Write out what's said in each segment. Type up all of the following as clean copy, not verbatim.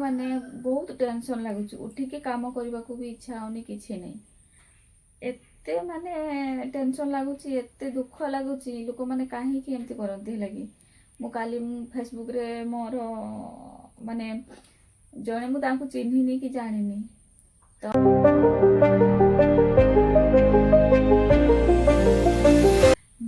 माने बहुत टेंशन लगुच उठिकी काम करने को भी इच्छा होनी किसी नहीं एते माने टेंशन लगुच एते दुख लगुच लोक मैंने कहीं एमती करती लगी मु काली फेसबुक रे मोर माने जड़े मुझे चिन्हिनी कि जानी तो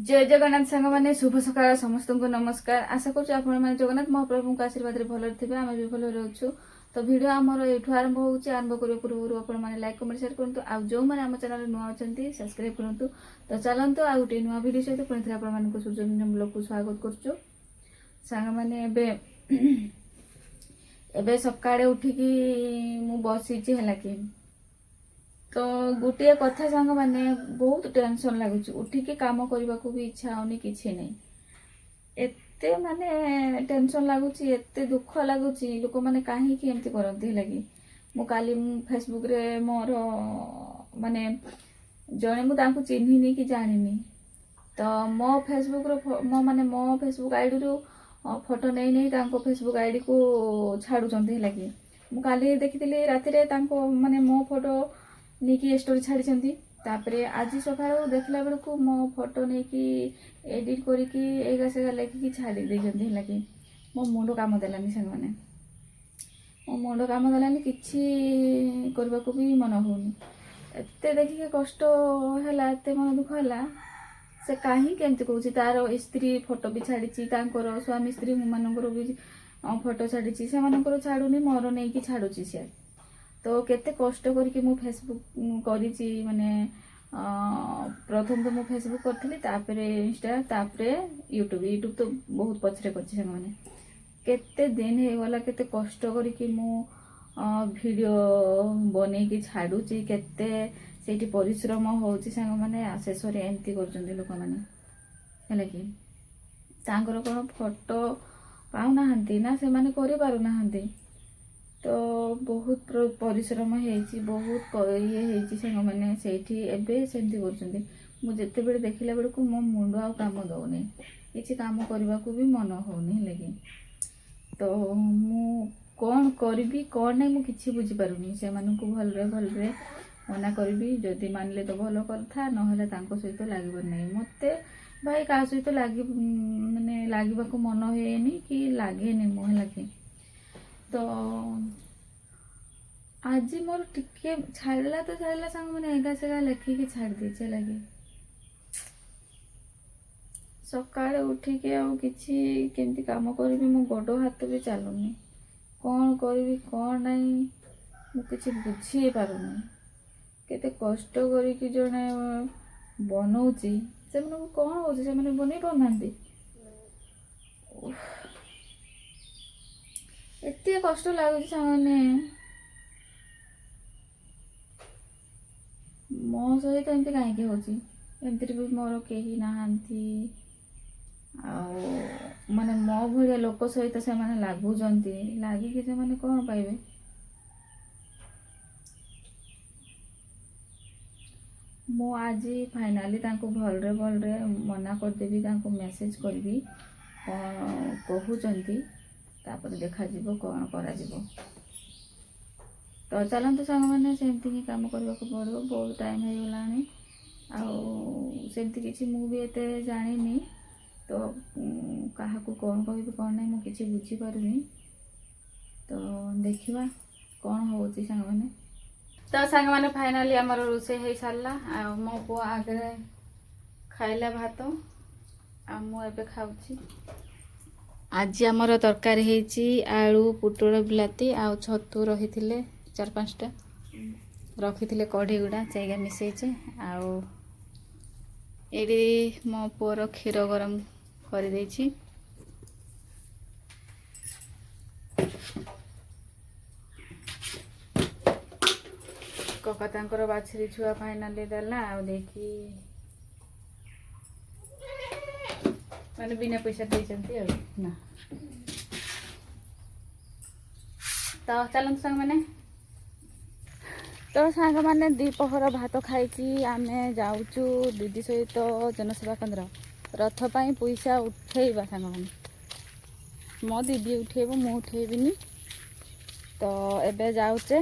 जय जगन्नाथ सांग मैंने शुभ सकाळ समस्त को नमस्कार आशा करूँ आपण जगन्नाथ महाप्रभु आशीर्वाद भल थे आम भी भल रोचु तो भिडियो आमर ये आरंभ होची आरंभ करने पूर्व आपण लाइक कमेंट शेयर करूँ आ जो मैंने आम चैनल नुआ अच्छा सब्सक्राइब करूँ तो चलते आ गए नुआ भिड सहित पुणी थे आप सूर्य मूल को स्वागत करुँ सांग मैंने एबे सकाळे उठिकी मु बसी है कि तो गोटे कथा सांग मैंने बहुत टेंशन लगुच उठिकी काम करने को भी इच्छा होनी किसी नहीं एते माने टेंशन लगुच एते दुख लगुच लोक मैंने कहीं एमती करती लगी मु काली फेसबुक रे मोर माने जड़े मुझे चिन्हिनी कि जानी तो मो फेसबुक रो माने मो फेसबुक आईडी रू फोटो नहीं नहीं फेसबुक आईडी को छाड़ुंट लगी मु काली देखी राति माने मो फोटो नहीं स्टोरी छाड़ी तापरे आज सका देखला बेलू को मो फोटो नहीं कि एडिट करके लिखिकी छाड़ी है कि मो मुंड काम देलानी सांग मैंने मो मुंड काम देलानी किसी करने को भी मन होनी एते देखिए कष्ट है एते मन दुख है से कहीं केमती कौच तार स्त्री फोटो भी छाड़ी स्वामी स्त्री मानकर भी फोटो छाड़ी से छाड़ूनी मोर नहीं कि छाड़ुची सी तो केते कष्ट करके मु फेसबुक करी माने प्रथम तो मु फेसबुक करी तापरे इंस्टा तापरे यूट्यूब तो बहुत पछरे कर मैंने केते दिन हो गला केते कष्ट करके मु वीडियो बने की छाड़ुची केते सेठी परिश्रम होची सांग माने शेष रे एमती करजंदी लोक माने है कि तांकर कोन फोटो पाउ नाहंती ना से माने करि पारु नाहंती तो बहुत परिश्रम होती बहुत ये होती सांग मैंने से एबे सेमती करजंदी मु जेते बेले देखिला बेले को मो मुंड आ काम दउनी किछि काम करबा को भी मन होनी लगी तो मु कौन करी कौन नहीं मुझे किसी बुझीपारूनी से भलरे मना करी जदि मानले तो भल कथा ना सहित लगे नहीं मत भाई क्या सहित लगे माने लगे मन हुए कि लगे मो लगे तो आज मोर टिके छाड़ला तो छाड़ला सांग मैंने एगा सेगा लिखिकी छाड़ दीचे लगे सकाळे उठिके आउ किछि केमती काम करी मो गोड़ हाथ भी चलुनी कौन करी कौन नहीं मुझे बुझी पारुनी केते कष्ट करी जड़े बनाऊँगी से कौन हो बन पाना एत कष्ट लगुच मैंने मो सहित एमती कहीं होमती भी मोर कहीं नहांती माने मो भाया लोक सहित से माने लगुंट लगिकी से माने कौन पाइबे मु आज फाइनाली भलरे भलरे मना करदेवी मेसेज करी कहते देखा कौन करा तो चलते सांग मैंने सेमती ही काम करने को पड़ो बहुत टाइम हो गला आमती किसी मुझे एत जानी तो क्या कौन कह कौन नहीं मुझे बुझीपारूनी तो देखा कौन हो सांग मैंने तो सांग मैंने फाइनाली आमर रोसे हो सारा आ मो पु आगे खाइला भात आ मुझे खाऊँ आज आमर तरकारी होती आलू पुटल बिलाती आ छतु रही 4-5टा रखी कढ़ी गुड़ा से मिसैचे आउ ये मो पुअर क्षीर गरम कर देछि कका तांकर बाछरी छुआ फाइनाली देला आ देखी माने बिना पैसा देइचंती ना तो चलते सांग मैंने तो सांग मैंने दीपहर भात खाई आमे जाऊचु दीदी सहित जनसेवा केन्द्र रथ पाई पैसा उठेबा सांग मैंने मो दीदी उठेब मु उठेबिनी तो एबे जाऊचे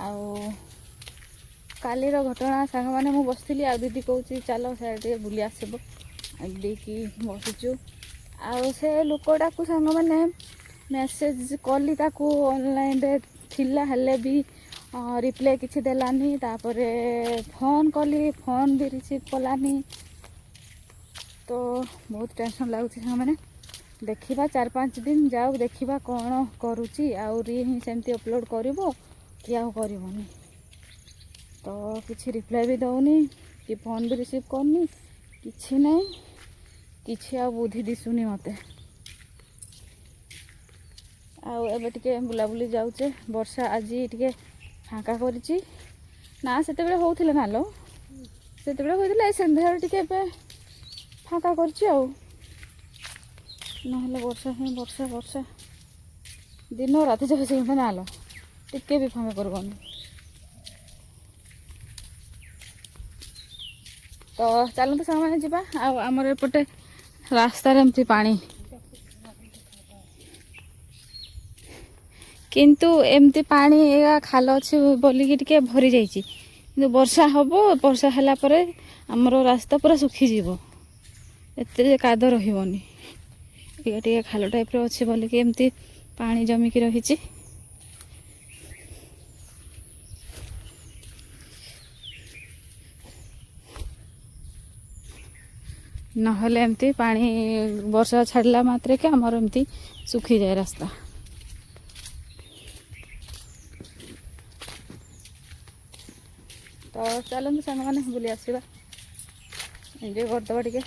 आउ कालीर घटना सांग मैंने मुझे बसती आ दीदी कौच चलो से बुली आसब देखी बसुचु आउ से लोकटा को सांग मैंने मेसेज कली ऑनलाइन रे थिला हेले भी रिप्लाई किसी देलानी तापरे फोन कली फोन भी रिसीव कलानी तो बहुत टेंशन लगुच मैंने देखा 4-5 दिन जाऊ देखा कौन करुच्ची आउरी ही सेमती अपलोड कर कि आउ करनी तो किसी रिप्लाई भी दौनी कि फोन भी रिसीव करनी किसी नहीं किसी आ बुद्धि दिशुनी मते आउ एबे टिके बुलाबुली जाऊचे वर्षा आज टिके फाँका करिछि ना सेते बेले होउथिले नालो सेते बेले होइथिले संध्या टिके एबे फाँका करिछि आउ नहले वर्षा ही वर्षा वर्षा दिन राति जब से नालो टिके भी फाँका करबनी तो चलते सामने जावा आमर एपटे रास्तार एमती पानी किंतु एमती पानी खाल अच्छी बोलिकी टिके भरी जाइए कि वर्षा हम वर्षा है आमर रास्ता पूरा सुखीज एत काद रही टे खाल टाइप अच्छी बोलिकी एमती पानी जमिकी रही नहले एमती पानी वर्षा छाड़ला मात्रे के आमर एमती सुखी जाए रास्ता तो चलते सांग मैंने बुली आसवा एंजय करदे टिके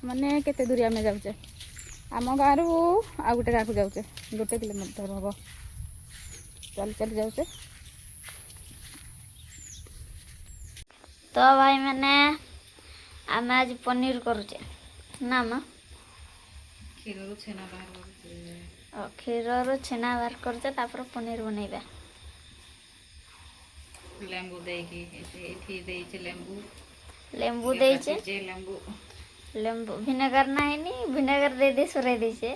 माने केते दूरी आम जाऊे आम गाँव रु आ गोटे गाँव को जाऊे 1 किलोमीटर हम चल चल जाऊे तो भाई मैंने आम आज पनीर करुचे ना माँ क्षीर छेना बाहर क्षीर छेना बाहर करचे तापर पनीर बनैबा लेंबू देकी लेंबू लेंबू देइचे लेंबू लेंबू विनेगर नहीं नी vinegar they they Sarai देइचे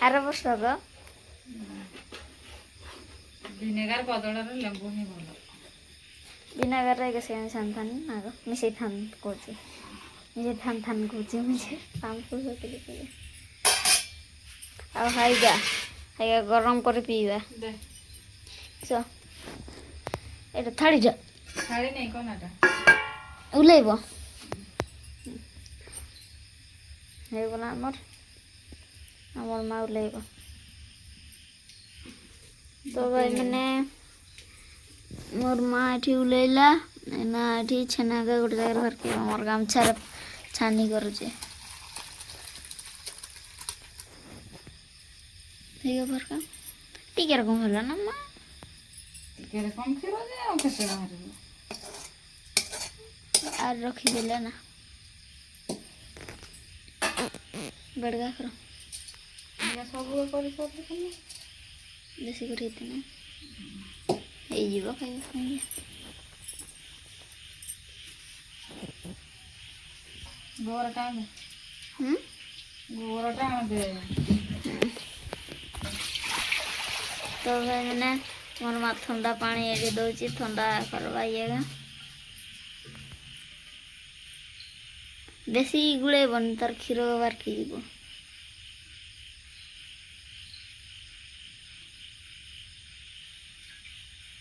are वर्ष को विनेगर बदल लेंबू ही भल विनेगर रे से सान थान आग मिसे थान कोचे ये थान थान कोचे मुझे काम को होते के आ हाइगा गरम कर पीवा दे सो एटा थाड़ी जा थाड़ी नहीं कोनाटा उलेब हेगला आमर माँ उलेब तो भाई मैंने मोर माँ एठी उलैला ना एठी छेना का गोटे जगह भर के मोर गामछार छानी करुचे भर का टीके रकम होला ना माँ टिके कम क्षीर जे आ केते बाहर आर रखी देला ना बड़गा करो ये सब करी कर बेसी कर इतना এই যাব খাই गोरा टाइम হুম गोरा टाइम दे तो मैंने मोर माँ ठंडा पानी एडी दौची ठंडा करवा ये बेसी गुड़े बन तार क्षीर बार की जीव